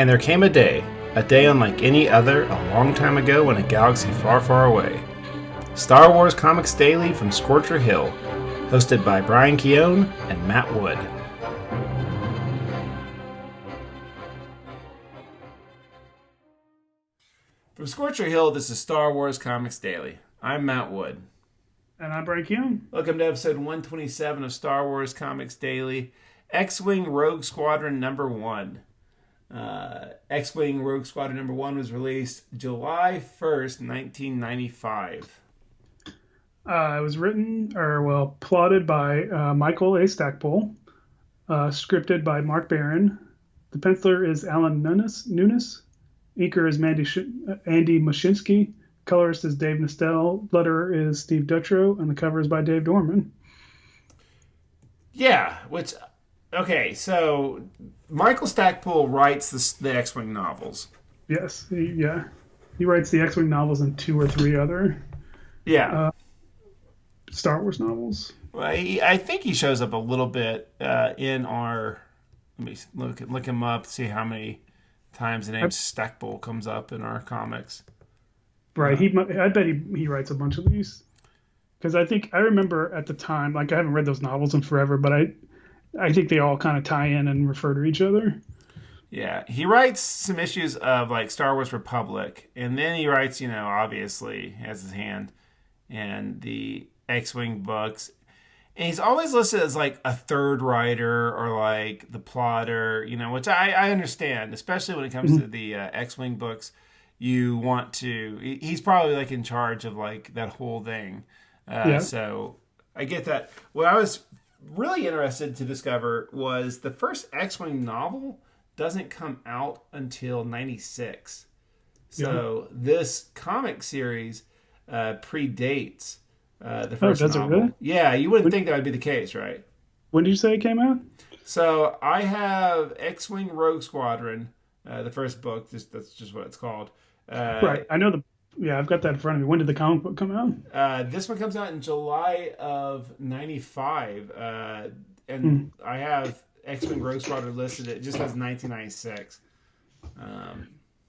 And there came a day unlike any other, a long time ago in a galaxy far, far away. Star Wars Comics Daily from Scorcher Hill, hosted by Brian Keown and Matt Wood. From Scorcher Hill, this is Star Wars Comics Daily. I'm Matt Wood. And I'm Brian Keown. Welcome to episode 127 of Star Wars Comics Daily, X-Wing Rogue Squadron number 1. X-Wing Rogue Squadron number 1 was released July 1st, 1995. It was plotted by Michael A. Stackpole, scripted by Mark Barron. The penciler is Alan Nunis. Inker is Andy Mashinsky. Colorist is Dave Nestel. Letterer is Steve Dutrow. And the cover is by Dave Dorman. Yeah, okay, so Michael Stackpole writes the X-Wing novels. Yes, he writes the X-Wing novels and 2 or 3 other Star Wars novels. Well, I think he shows up a little bit in our. Let me look him up, see how many times the name Stackpole comes up in our comics. Right, I bet he writes a bunch of these, because I remember at the time, like, I haven't read those novels in forever, but I think they all kind of tie in and refer to each other. Yeah, he writes some issues of like Star Wars Republic, and then he writes, obviously has his hand and the X-Wing books, and he's always listed as like a third writer or like the plotter, which I understand, especially when it comes to the X-Wing books. He's probably like in charge of like that whole thing. So I get that. What I was really interested to discover was the first X-Wing novel doesn't come out until 96. So this comic series predates the first novel. Really? Yeah, you wouldn't think that would be the case, right? When did you say it came out? So I have X-Wing Rogue Squadron, the first book. That's just what it's called. Right. I know I've got that in front of me. When did the comic book come out? This one comes out in July of 95. And I have X-Wing Rogue Squadron listed. It just has 1996.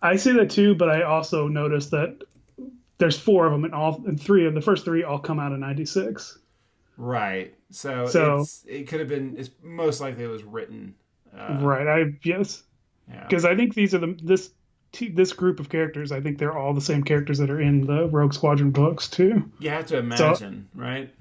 I see that too, but I also noticed that there's 4 of them, and the first 3 all come out in 96. Right. So it could have been. It's most likely it was written. Right. Yes. Yeah. Because I think these are this group of characters. I think they're all the same characters that are in the Rogue Squadron books too. You have to imagine, right?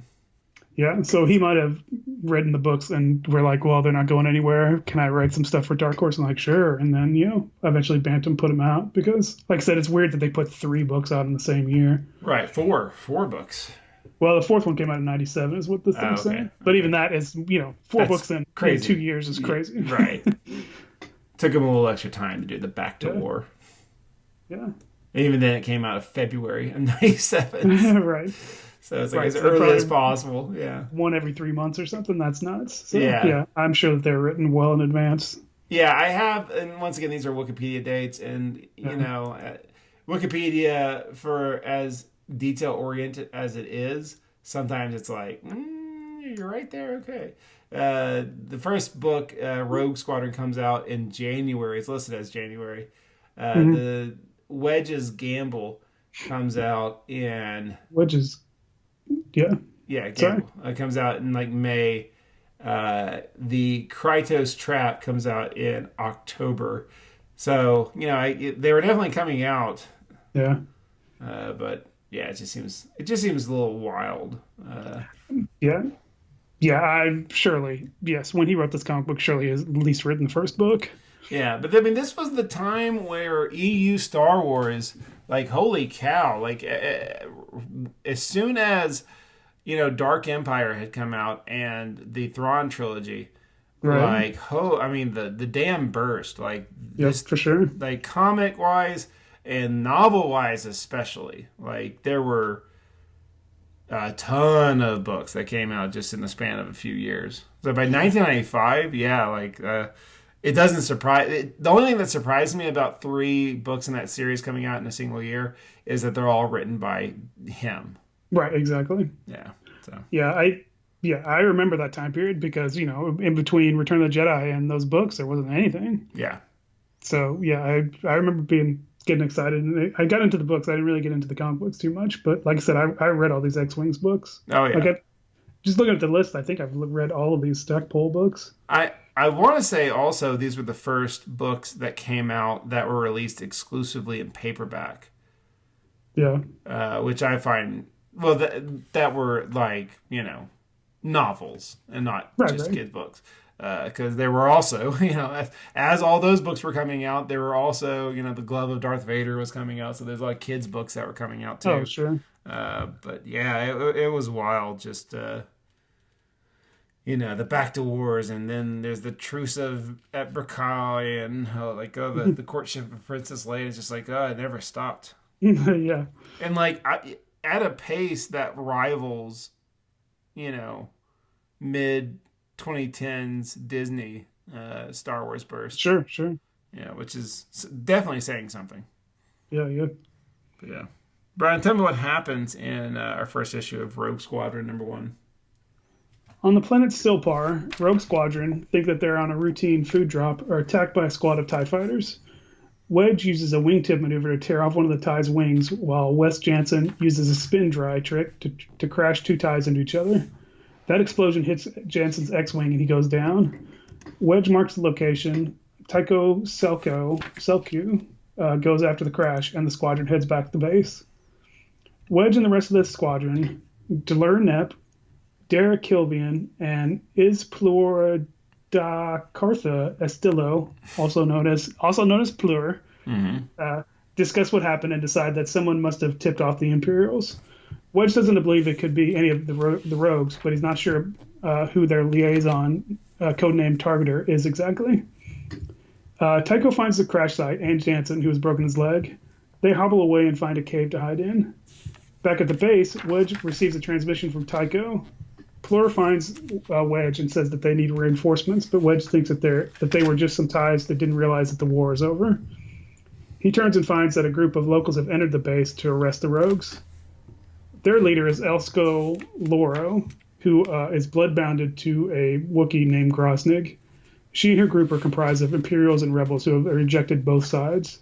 Yeah. So he might have read in the books and we're like, well, they're not going anywhere. Can I write some stuff for Dark Horse? And like, sure. And then, eventually Bantam put them out because, like I said, it's weird that they put 3 books out in the same year. Right. 4 books. Well, the 4th one came out in 97 is what the thing's saying. But even that is, 4 That's books in 2 years is crazy. Right. Took him a little extra time to do the Back to War. Yeah. And even then it came out of February of 97. Right. So it's like as early as possible. Yeah. One every 3 months or something. That's nuts. So, yeah. I'm sure that they're written well in advance. Yeah, I have. And once again, these are Wikipedia dates. And, Wikipedia, for as detail oriented as it is, sometimes it's like, you're right there. Okay. The first book, Rogue Squadron, comes out in January. It's listed as January. The Wedge's Gamble comes out in... Wedge's... Yeah. Yeah, Gamble. It comes out in like May. The Krytos Trap comes out in October. So, they were definitely coming out. Yeah. But yeah, it just seems a little wild. Yeah. Yeah, yes, when he wrote this comic book, surely he has at least written the first book. Yeah, but I mean, this was the time where EU Star Wars, like, holy cow, like, as soon as, Dark Empire had come out and the Thrawn trilogy, right. The dam burst, like, yes, for sure. Like, comic-wise and novel-wise especially, like, there were a ton of books that came out just in the span of a few years. So by 1995, it doesn't surprise. The only thing that surprised me about 3 books in that series coming out in a single year is that they're all written by him. Right, exactly. Yeah. So. Yeah, I remember that time period because, in between Return of the Jedi and those books, there wasn't anything. Yeah. So yeah, I remember getting excited, and I got into the books. I didn't really get into the comic books too much, but like I said, I read all these X-Wings books. Oh Like yeah. just looking at the list, I think I've read all of these Stackpole books. I want to say also these were the first books that came out that were released exclusively in paperback, Yeah, which I find well that were like novels and not right, just right. kid books. Because there were also, as all those books were coming out, there were also, the Glove of Darth Vader was coming out. So there's a lot of kids' books that were coming out Oh, too. sure. But yeah, it was wild. Just the back to wars, and then there's the truce of at Brakai, and the courtship of Princess Leia is just like it never stopped, Yeah, and at a pace that rivals, you know, mid 2010s Disney Star Wars burst. sure, sure. Yeah, which is definitely saying something. Yeah, yeah. But yeah, Brian, tell me what happens in our first issue of Rogue Squadron #1. On the planet Silpar, Rogue Squadron think that they're on a routine food drop or attacked by a squad of TIE fighters. Wedge uses a wingtip maneuver to tear off one of the TIE's wings, while Wes Jansen uses a spin dry trick to crash two TIEs into each other. That explosion hits Jansen's X-wing and he goes down. Wedge marks the location. Tycho Selku goes after the crash, and the squadron heads back to the base. Wedge and the rest of the squadron, Delur Nep, Derek Kilvian, and Isplor da Cartha Estillo, also known as Plur, discuss what happened and decide that someone must have tipped off the Imperials. Wedge doesn't believe it could be any of the rogues, but he's not sure who their liaison, codenamed Targeter, is exactly. Tycho finds the crash site and Jansen, who has broken his leg. They hobble away and find a cave to hide in. Back at the base, Wedge receives a transmission from Tycho. Plur finds Wedge and says that they need reinforcements, but Wedge thinks that they were just some TIEs that didn't realize that the war is over. He turns and finds that a group of locals have entered the base to arrest the rogues. Their leader is Elsko Loro, who is blood-bounded to a Wookiee named Grosnig. She and her group are comprised of Imperials and Rebels who have rejected both sides.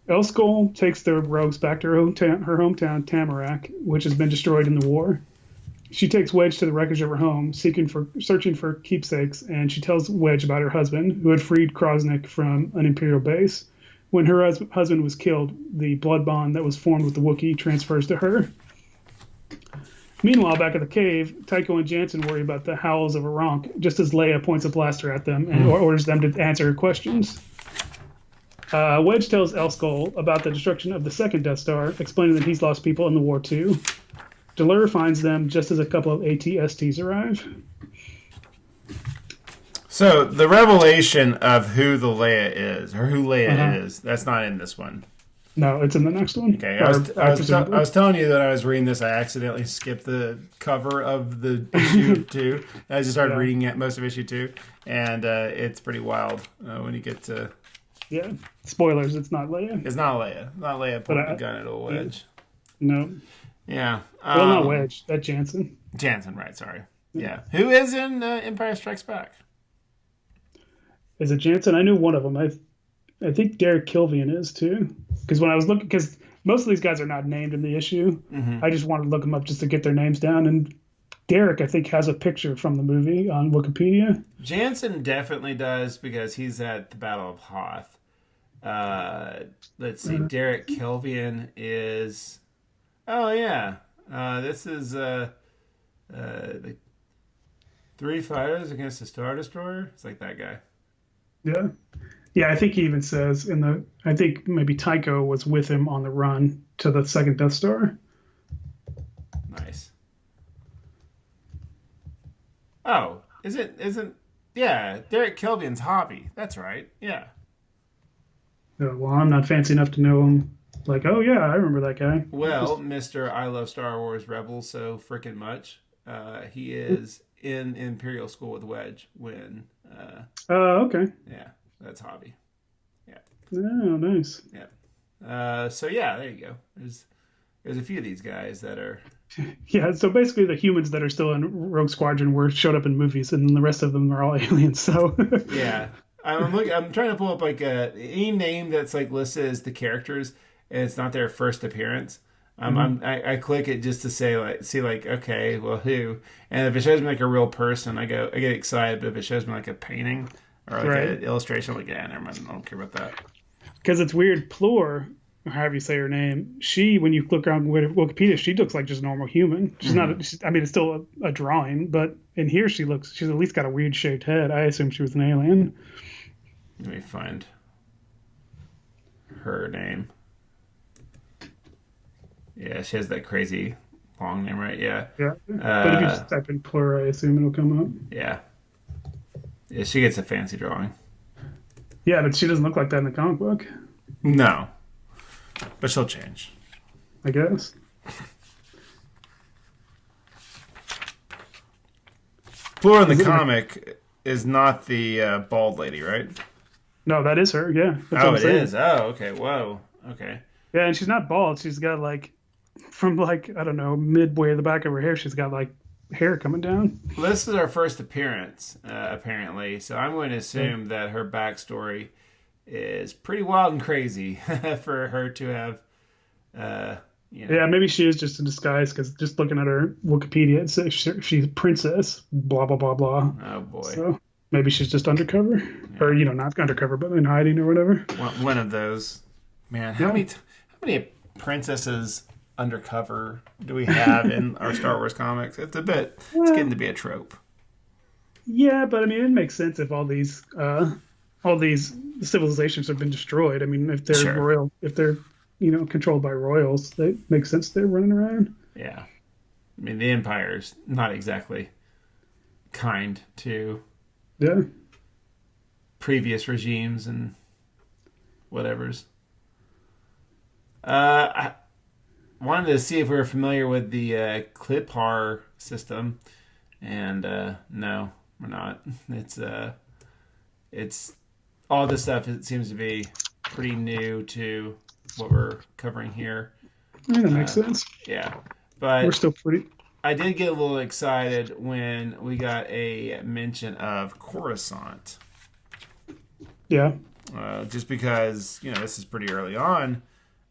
Elskol takes the rogues back to her hometown, Tamarack, which has been destroyed in the war. She takes Wedge to the wreckage of her home, searching for keepsakes, and she tells Wedge about her husband, who had freed Krosnick from an Imperial base. When her husband was killed, the blood bond that was formed with the Wookiee transfers to her. Meanwhile, back at the cave, Tycho and Jansen worry about the howls of Aronk, just as Leia points a blaster at them and orders them to answer her questions. Wedge tells Elskol about the destruction of the second Death Star, explaining that he's lost people in the war too. Delur finds them just as a couple of AT-STs arrive. So the revelation of who the Leia is, or who Leia is, that's not in this one. No, it's in the next one. Okay, I was telling you that I was reading this. I accidentally skipped the cover of the issue 2. I just started reading it, most of issue 2, and it's pretty wild when you get to... Yeah, spoilers, it's not Leia. It's not Leia. Not Leia pointing a gun at a Wedge. No. Yeah. Well, not Wedge. That's Jansen. Jansen, right, sorry. Yeah. Who is in Empire Strikes Back? Is it Jansen? I knew one of them. I think Derek Kilvian is too. Because when I was looking, because most of these guys are not named in the issue, I just wanted to look them up just to get their names down. And Derek, I think, has a picture from the movie on Wikipedia. Jansen definitely does because he's at the Battle of Hoth. Let's see. Derek Kilvian is... Oh, yeah. This is the 3 fighters against a Star Destroyer. It's like that guy. Yeah. Yeah, I think he even says I think maybe Tycho was with him on the run to the second Death Star. Nice. Oh, yeah, Derek Kilvian's hobby. That's right. Yeah. Well, I'm not fancy enough to know him. Like, oh yeah, I remember that guy. Well, Mr. I Love Star Wars Rebels so freaking much. He is in Imperial School with Wedge when... okay. Yeah, that's hobby. Yeah. Oh, nice. Yeah. So yeah, there you go. There's a few of these guys that are... Yeah, so basically the humans that are still in Rogue Squadron showed up in movies, and then the rest of them are all aliens, so... Yeah. I'm trying to pull up like any name that's like listed as the characters, and it's not their first appearance. I click it just to say like see like okay, well who? And if it shows me like a real person, I get excited. But if it shows me like a painting or like an illustration, I'm like yeah, never mind. I don't care about that. Because it's weird. Plur, or however you say her name, when you look around Wikipedia, she looks like just a normal human. She's not. I mean, it's still a drawing, but in here she's at least got a weird shaped head. I assume she was an alien. Let me find her name. Yeah, she has that crazy long name, right? Yeah. Yeah. But if you just type in Plur, I assume it'll come up. Yeah. Yeah, she gets a fancy drawing. Yeah, but she doesn't look like that in the comic book. No. But she'll change. I guess. Plur in the comic is not the bald lady, right? No, that is her, yeah. That's it is. Oh, okay. Whoa. Okay. Yeah, and she's not bald. She's got like, from like, I don't know, midway at the back of her hair, she's got like hair coming down. Well, this is her first appearance, apparently. So I'm going to assume that her backstory is pretty wild and crazy for her to have, Yeah, maybe she is just in disguise because just looking at her Wikipedia, it says she's a princess, blah, blah, blah, blah. Oh, boy. So maybe she's just undercover. Yeah. Or, not undercover, but in hiding or whatever. One of those. Man, how many princesses undercover do we have in our Star Wars comics? It's getting to be a trope. Yeah, but I mean, it makes sense if all these civilizations have been destroyed. I mean, if they're royal, if they're controlled by royals, it makes sense they're running around. Yeah, I mean, the Empire's not exactly kind to previous regimes and whatever's. I wanted to see if we were familiar with the Klipar system, and no, we're not. It's all this stuff. It seems to be pretty new to what we're covering here. Yeah, that makes sense. Yeah, but we're still pretty. I did get a little excited when we got a mention of Coruscant. Yeah. Just because this is pretty early on.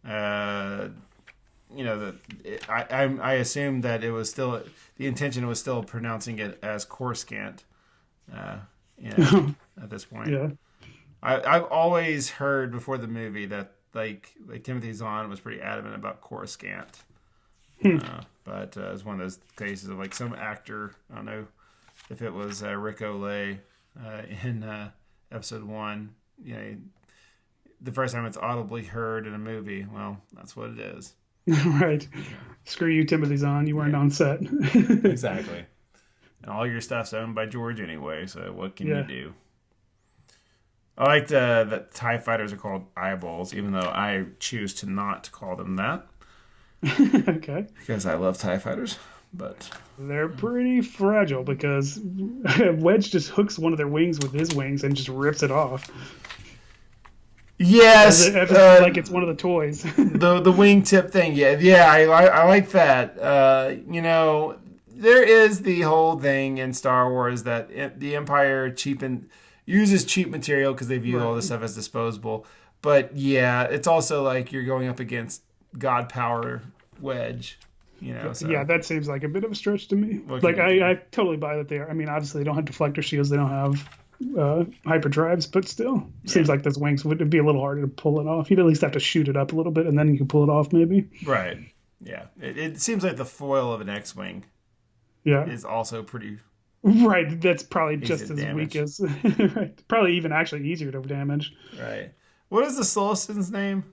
I assumed that it was still the intention was still pronouncing it as Coruscant. At this point, yeah, I've always heard before the movie that like Timothy Zahn was pretty adamant about Coruscant, but it's one of those cases of like some actor. I don't know if it was Rick Olay in episode 1. The first time it's audibly heard in a movie, well, that's what it is. Right. Screw you, Timothy Zahn. You weren't on set. Exactly. And all your stuff's owned by George anyway, so what can you do? I like that TIE fighters are called eyeballs, even though I choose to not call them that. Okay. Because I love TIE fighters, but... They're pretty fragile because Wedge just hooks one of their wings with his wings and just rips it off. Yes, like it's one of the toys. the wingtip thing, yeah, I like that. There is the whole thing in Star Wars that the Empire uses cheap material because they view all this stuff as disposable. But yeah, it's also like you're going up against God power Wedge. So. Yeah, that seems like a bit of a stretch to me. Like I totally buy that they are. I mean, obviously they don't have deflector shields, they don't have hyperdrives, but still seems like those wings would be a little harder to pull it off. You'd at least have to shoot it up a little bit and then you can pull it off maybe. Right. Yeah. It seems like the foil of an X-wing is also pretty right. That's probably just as weak as right. Probably even actually easier to damage. Right. What is the Sullivan's name?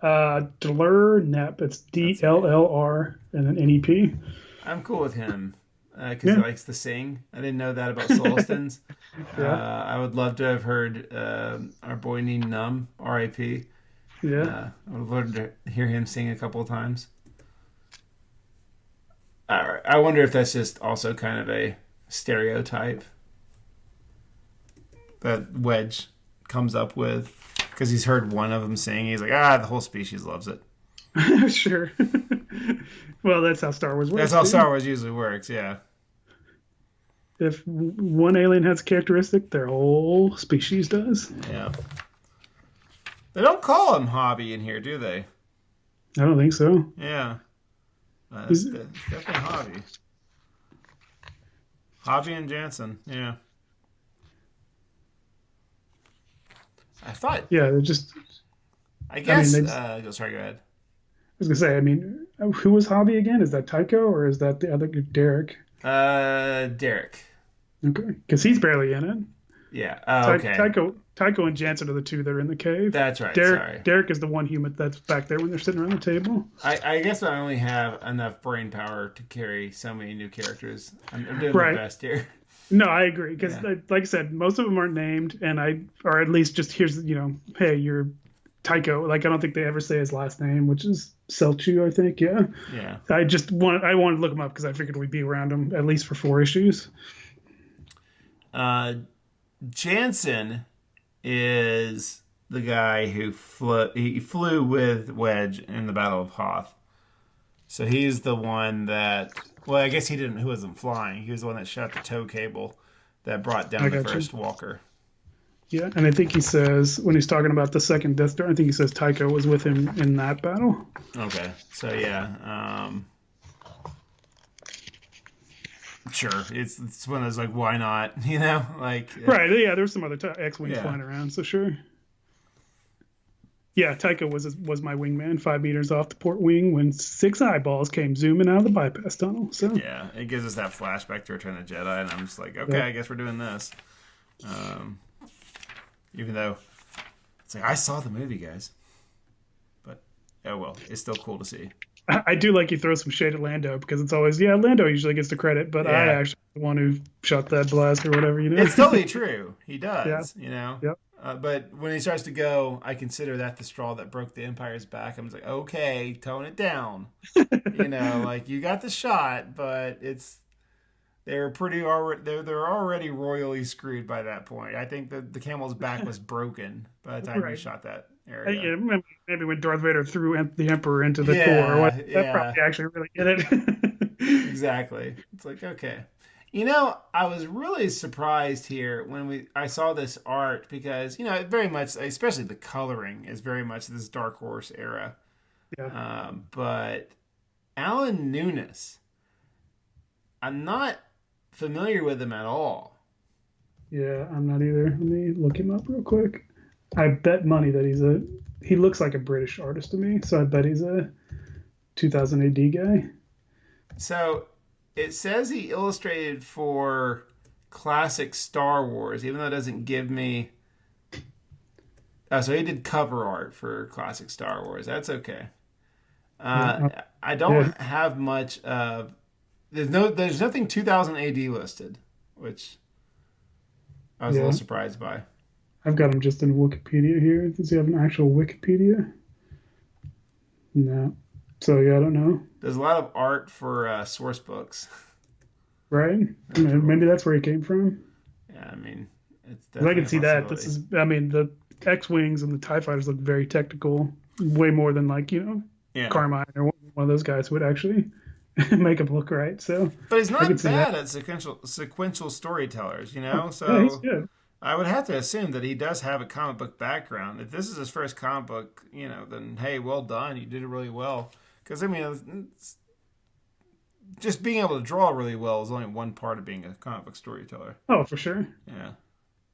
Dlur Nep. It's DLLR and then NEP. I'm cool with him. Because he likes to sing. I didn't know that about Solstins. I would love to have heard our boy Neen Numb, R.I.P. Yeah. I would love to hear him sing a couple of times. I wonder if that's just also kind of a stereotype that Wedge comes up with. Because he's heard one of them sing. He's like, the whole species loves it. Sure. Well, that's how Star Wars works. That's how Star Wars usually works, yeah. if one alien has a characteristic, their whole species does. Yeah. They don't call him Hobby in here, do they? I don't think so. Yeah. It's definitely Hobby. Hobby and Jansen. Yeah. I thought. Yeah, they're just. I guess. I mean, sorry, go ahead. I was gonna say. I mean, who was Hobby again? Is that Tycho or is that the other Derek? Derek. Okay, because he's barely in it. Yeah. Okay. Tycho and Jansen are the two that are in the cave. That's right. Derek is the one human that's back there when they're sitting around the table. I guess I only have enough brain power to carry so many new characters. I'm doing right. my best here. No, I agree because, like I said, most of them aren't named, or at least just here's hey, you're Tycho. Like I don't think they ever say his last name, which is Selchu, I think. Yeah. Yeah. I wanted to look him up because I figured we'd be around him at least for 4 issues. Jansen is the guy who flew with Wedge in the Battle of Hoth. So he's the one that. Well, I guess he wasn't flying. He was the one that shot the tow cable that brought down the first walker. Yeah, and I think he says, when he's talking about the second Death Star, I think he says Tycho was with him in that battle. Okay, so yeah. Sure, it's one of those, like, why not? Like... Right, yeah, there's some other X-Wings flying around, so sure. Yeah, Tycho was my wingman, 5 meters off the port wing when 6 eyeballs came zooming out of the bypass tunnel. So yeah, it gives us that flashback to Return of the Jedi, and I'm just like, okay, I guess we're doing this. Even though it's like I saw the movie, guys, but oh well, it's still cool to see. I do like you throw some shade at Lando because it's always Lando usually gets the credit, but I actually the one who shot that blast or whatever. It's totally true. He does. Yep. But when he starts to go, I consider that the straw that broke the Empire's back. I'm just like, okay, tone it down. Like you got the shot, but they're already royally screwed by that point. I think the camel's back was broken by the time he shot that area. Yeah, maybe when Darth Vader threw the Emperor into the core, or what? That probably actually really did it. Exactly. It's like, okay. I was really surprised here when I saw this art because, very much, especially the coloring is very much this Dark Horse era. Yeah. But Alan Nunis, I'm not familiar with him at all. Yeah, I'm not either. Let me look him up real quick. I bet money that he looks like a British artist to me, so I bet he's a 2000 AD guy. So it says he illustrated for classic Star Wars, even though it doesn't give me... so he did cover art for classic Star Wars. That's okay. I don't have much of... There's nothing 2000 AD listed, which I was a little surprised by. I've got him just in Wikipedia here. Does he have an actual Wikipedia? No. So, I don't know. There's a lot of art for source books. Right? Maybe that's where he came from. Yeah, it's definitely I can see that. The X-Wings and the TIE Fighters look very technical. Way more than, Carmine or one of those guys who would actually make them look right. So, but he's not bad at sequential storytellers, So yeah, he's good. I would have to assume that he does have a comic book background. If this is his first comic book, then hey, well done. You did it really well. Because just being able to draw really well is only one part of being a comic book storyteller. Oh, for sure. Yeah.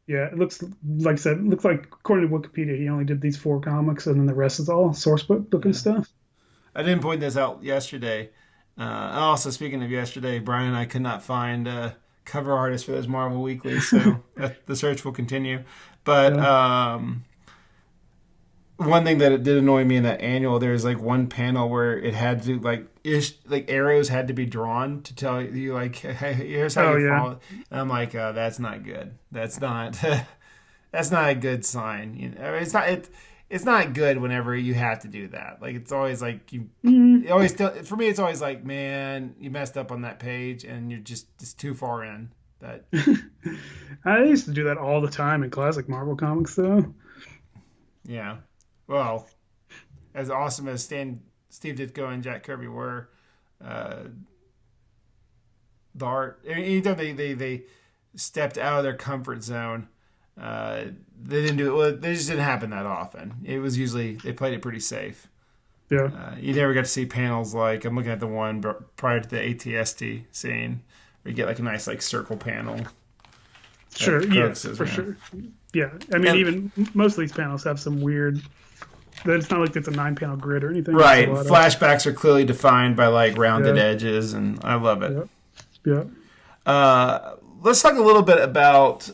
Yeah, it looks like I said. It looks like according to Wikipedia, he only did these 4 comics, and then the rest is all source book looking stuff. I didn't point this out yesterday. Also, speaking of yesterday, Brian and I could not find cover artists for those Marvel Weeklies, so the search will continue. But one thing that it did annoy me in that annual, there's one panel where it had to arrows had to be drawn to tell you hey, here's how you follow. And I'm like, that's not good. That's not that's not a good sign. It's not good whenever you have to do that. It's always for me, it's always man, you messed up on that page and you're just too far in. That I used to do that all the time in classic Marvel comics, though. Yeah. Well, as awesome as Steve Ditko and Jack Kirby were, Darth. Anytime they stepped out of their comfort zone, they didn't do it. Well, they just didn't happen that often. It was usually they played it pretty safe. Yeah. You never got to see panels like I'm looking at the one prior to the ATST scene, where you get like a nice like circle panel. Sure. Yes, for sure. Yeah. I mean, even most of these panels have some weird. It's not like it's a 9-panel grid or anything. Right. Flashbacks are clearly defined by like rounded edges, and I love it. Yeah. Let's talk a little bit about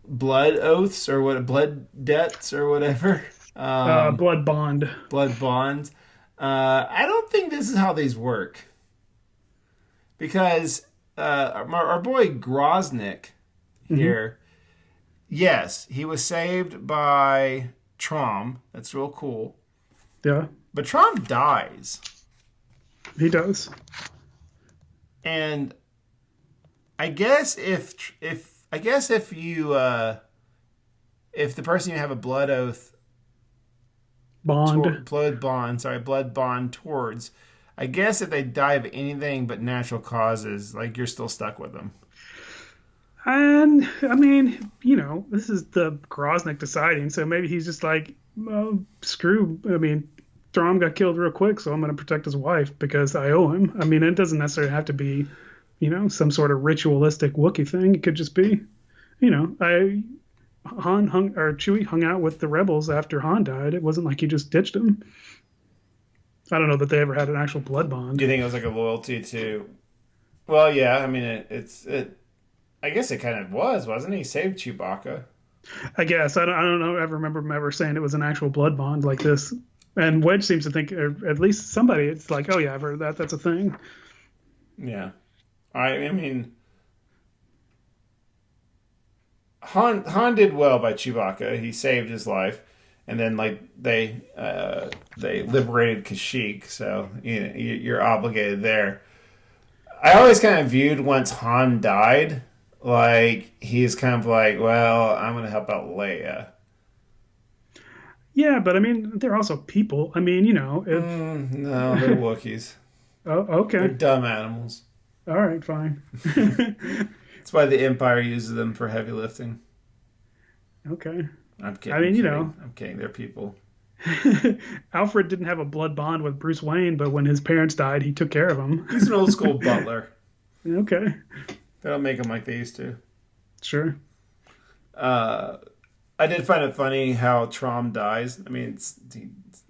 blood oaths or blood debts or whatever. Blood bond. Blood bonds. I don't think this is how these work. Because our boy Groznik here, yes, he was saved by Trom. That's real cool. Yeah. But Trom dies. He does. And I guess if you if the person you have a blood oath blood bond towards, I guess if they die of anything but natural causes, like you're still stuck with them. And I mean, this is the Groznik deciding, so maybe he's just like, well, screw. I mean, Thrawn got killed real quick, so I'm going to protect his wife because I owe him. I mean, it doesn't necessarily have to be, some sort of ritualistic Wookiee thing. It could just be, Chewie hung out with the rebels after Han died. It wasn't like he just ditched him. I don't know that they ever had an actual blood bond. Do you think it was like a loyalty to? Well, yeah. I mean, it. I guess it kind of wasn't he? He saved Chewbacca. I guess I don't know. I remember him ever saying it was an actual blood bond like this. And Wedge seems to think, or at least somebody, it's like, oh yeah, I've heard that. That's a thing. Yeah, I mean. Han did well by Chewbacca. He saved his life, and then like they liberated Kashyyyk, so you're obligated there. I always kind of viewed once Han died, like he's kind of like, well, I'm going to help out Leia. Yeah, but I mean, they're also people. I mean, no, they're Wookiees. Oh, okay. They're dumb animals. All right, fine. That's why the Empire uses them for heavy lifting. Okay. I'm kidding. I mean, I'm kidding. They're people. Alfred didn't have a blood bond with Bruce Wayne, but when his parents died, he took care of him. He's an old school butler. Okay. They don't make him like they used to. Sure. I did find it funny how Trom dies. I mean, it's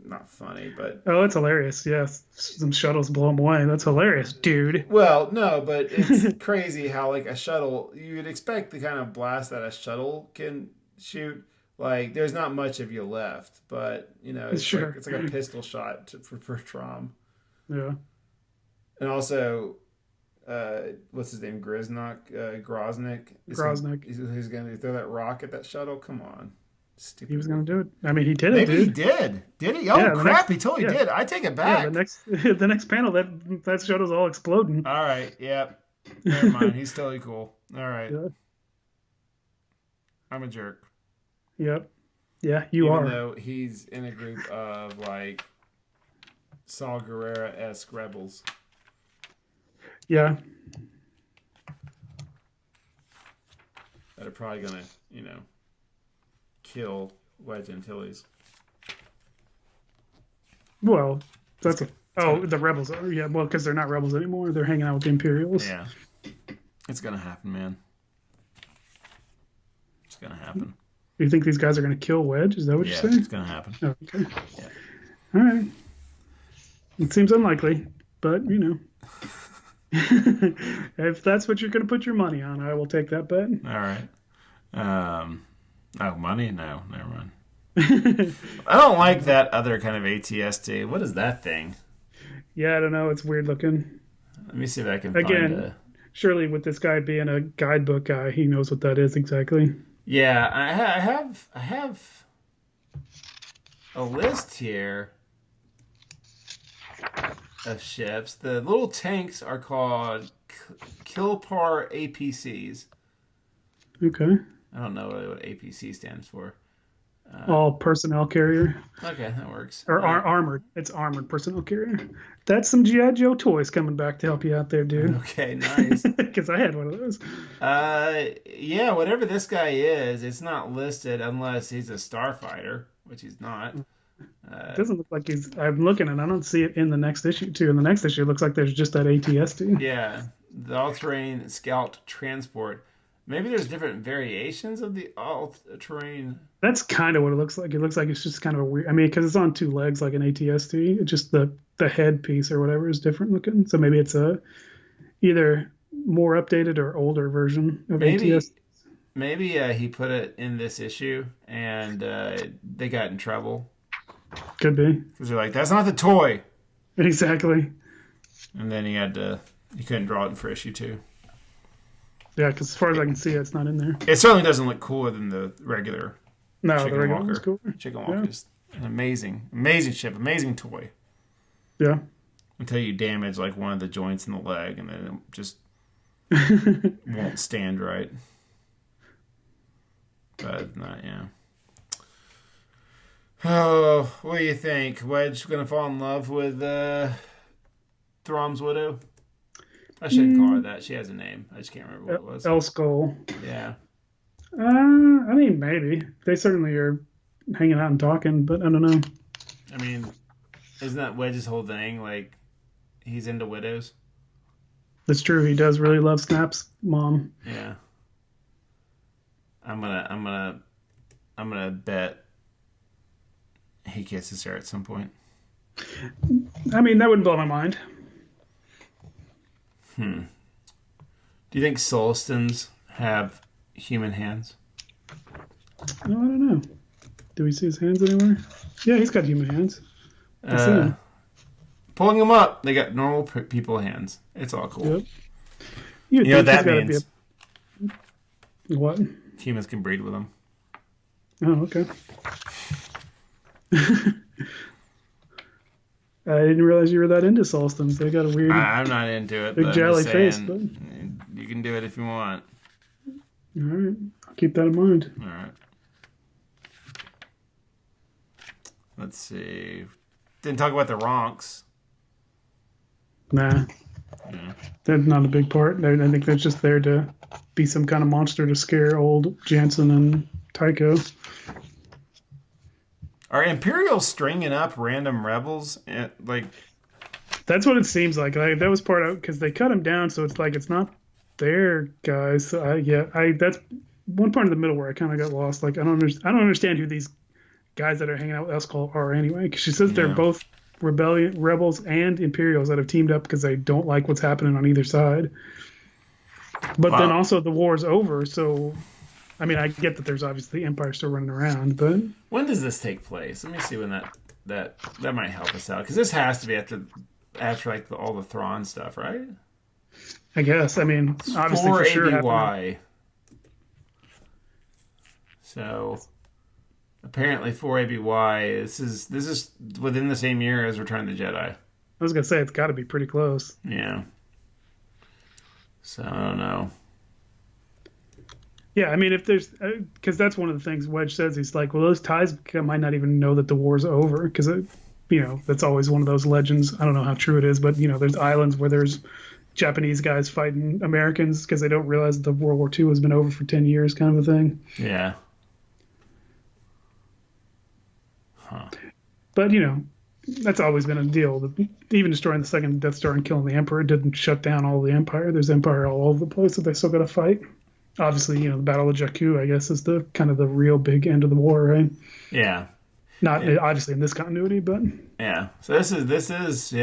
not funny, but... Oh, it's hilarious, yes. Some shuttles blow him away. That's hilarious, dude. Well, no, but it's crazy how, like, a shuttle... You'd expect the kind of blast that a shuttle can shoot. Like, there's not much of you left, but, it's sure. it's like a pistol shot for Trom. Yeah. And also... what's his name? Groznik. Who's going to throw that rock at that shuttle? Come on. Stupid. He was going to do it. I mean, he did Maybe it, dude. he did. Did he? Oh, yeah, crap. He totally did. I take it back. Yeah, the next panel, that shuttle's all exploding. All right. Yep. Never mind. He's totally cool. All right. Yeah. I'm a jerk. Yep. Yeah, you are. Even though he's in a group of, like, Saw Gerrera-esque rebels. Yeah. That are probably going to, kill Wedge Antilles. Well, that's the rebels are. Yeah, well, because they're not rebels anymore. They're hanging out with the Imperials. Yeah. It's going to happen, man. It's going to happen. You think these guys are going to kill Wedge? Is that what you're saying? Yeah, it's going to happen. Oh, okay. Yeah. All right. It seems unlikely, but, if that's what you're going to put your money on, I will take that bet. All right. Money? No, never mind. I don't like that other kind of ATST. What is that thing? Yeah, I don't know. It's weird looking. Let me see if I can find surely with this guy being a guidebook guy, he knows what that is exactly. Yeah, I have a list here of ships. The little tanks are called Kilpar APCs. Okay. I don't know really what APC stands for. All personnel carrier. Okay, that works. Or armored. It's armored personnel carrier. That's some G.I. Joe toys coming back to help you out there, dude. Okay, nice. Because I had one of those. Yeah, whatever this guy is, it's not listed unless he's a starfighter, which he's not. It doesn't look like he's. I'm looking and I don't see it in the next issue, too. In the next issue, it looks like there's just that ATST. Yeah, the all-terrain scout transport. Maybe there's different variations of the all-terrain. That's kind of what it looks like. It looks like it's just kind of a weird. I mean, because it's on two legs like an ATST. It's just the head piece or whatever is different looking. So maybe it's a either more updated or older version of ATST. Maybe he put it in this issue and they got in trouble. Could be. Because they're like, that's not the toy. Exactly. And then he couldn't draw it for issue 2. Yeah, because as far as I can see, it's not in there. It certainly doesn't look cooler than the regular. No, the regular one's cooler. Chicken Walker is an amazing ship, amazing toy. Yeah. Until you damage like one of the joints in the leg, and then it just won't stand right. But not, yeah. Oh, what do you think? Wedge gonna fall in love with Throm's widow? I shouldn't call her that. She has a name. I just can't remember what it was. El Skull. Yeah. I mean, maybe. They certainly are hanging out and talking, but I don't know. I mean, isn't that Wedge's whole thing? Like, he's into widows. That's true. He does really love Snap's mom. Yeah. I'm gonna bet he kisses her at some point. I mean, that wouldn't blow my mind. Do you think Solstons have human hands? No, I don't know. Do we see his hands anywhere? Yeah, he's got human hands. Pulling them up, they got normal people hands. It's all cool. Yep. You know what that means? What? Humans can breed with them. Oh, okay. I didn't realize you were that into Solstons. They got a weird. I'm not into it. Big jolly face. But... You can do it if you want. All right. I'll keep that in mind. All right. Let's see. Didn't talk about the Ronks. Nah. Yeah. They're not a big part. I think they're just there to be some kind of monster to scare old Jansen and Tycho. Are Imperials stringing up random rebels? That's what it seems like. That was part of because they cut him down, so it's like it's not their guys. So that's one part in the middle where I kind of got lost. Like I don't understand who these guys that are hanging out with Escall are anyway. Because she says they're both rebels and Imperials that have teamed up because they don't like what's happening on either side. But then also the war's over, so. I mean, I get that there's obviously Empire still running around, but when does this take place? Let me see when that might help us out because this has to be after like all the Thrawn stuff, right? I guess. I mean, obviously for sure. ABY. So apparently for ABY, this is within the same year as Return of the Jedi. I was gonna say it's got to be pretty close. Yeah. So I don't know. Yeah, I mean, if there's because that's one of the things Wedge says. He's like, well, those ties might not even know that the war's over because that's always one of those legends. I don't know how true it is, but there's islands where there's Japanese guys fighting Americans because they don't realize that the World War II has been over for 10 years, kind of a thing. Yeah. Huh. But that's always been a deal. Even destroying the second Death Star and killing the Emperor didn't shut down all the Empire. There's Empire all over the place that they still got to fight. Obviously, the Battle of Jakku, I guess, is the kind of the real big end of the war, right? Yeah. Not obviously in this continuity, but yeah. So this is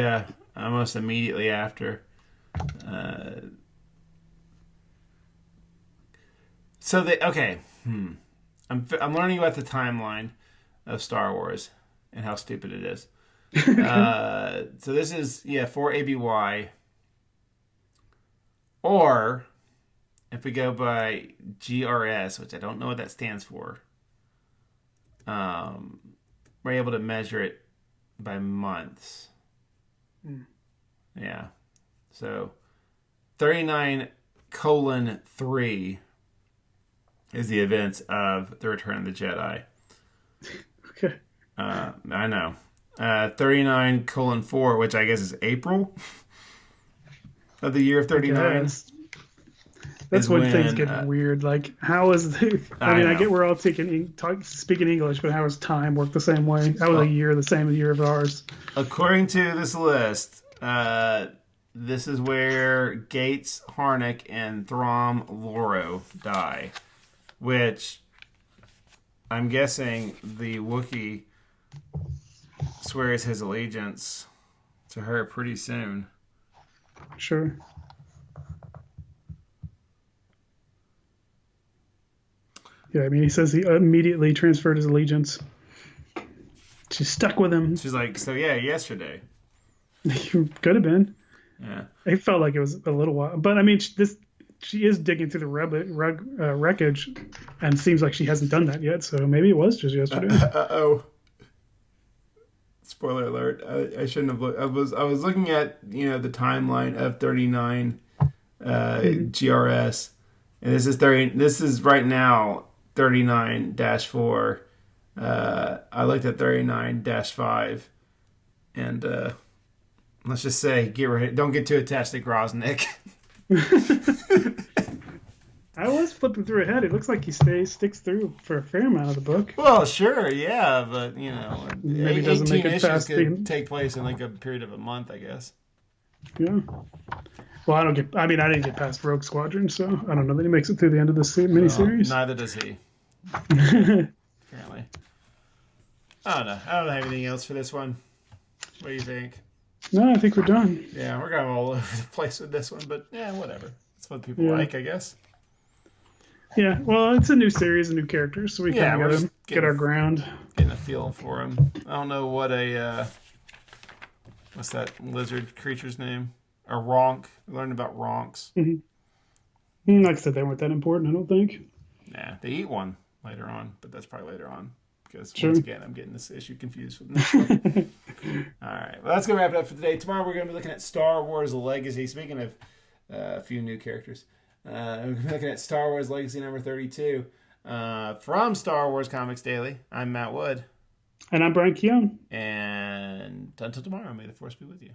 almost immediately after. I'm learning about the timeline of Star Wars and how stupid it is. So this is for ABY, or if we go by GRS, which I don't know what that stands for, we're able to measure it by months. Yeah. So 39:3 is the events of The Return of the Jedi. Okay. I know. 39:4, which I guess is April of the year of 39. That's when things get weird. Like, how is the? I mean, I get we're all speaking English, but how does time work the same way? How was a year the same year of ours? According to this list, this is where Gates, Harnack, and Throm Loro die, which I'm guessing the Wookiee swears his allegiance to her pretty soon. Sure. Yeah, I mean, he says he immediately transferred his allegiance. She's stuck with him. She's like, so yeah, yesterday. Could have been. Yeah. It felt like it was a little while. But, I mean, she is digging through the wreckage and seems like she hasn't done that yet. So maybe it was just yesterday. Uh-oh. Spoiler alert. I shouldn't have looked. I was looking at, the timeline of 39 GRS. And this is right now 39-4. I looked at 39-5. And let's just say, get ready. Don't get too attached to Grosnick. I was flipping through ahead. It looks like he sticks through for a fair amount of the book. Well, sure, yeah, but maybe doesn't make it past could take place in like a period of a month, I guess. Yeah. Well, I didn't get past Rogue Squadron, so I don't know that he makes it through the end of this miniseries. Neither does he. Apparently. I don't know. I don't have anything else for this one. What do you think? No, I think we're done. Yeah, we're going all over the place with this one, but yeah, whatever. That's what people like, I guess. Yeah, well, it's a new series, a new characters, so we kind of got to get our ground. Getting a feel for him. I don't know what what's that lizard creature's name? A ronk. We learned about ronks. Mm-hmm. Like I said, they weren't that important, I don't think. Nah, they eat one later on, but that's probably later on. Because once again, I'm getting this issue confused with the next one. All right, well, that's going to wrap it up for today. Tomorrow we're going to be looking at Star Wars Legacy. Speaking of a few new characters. We're going to be looking at Star Wars Legacy number 32. From Star Wars Comics Daily, I'm Matt Wood. And I'm Brian Keown. And until tomorrow, may the Force be with you.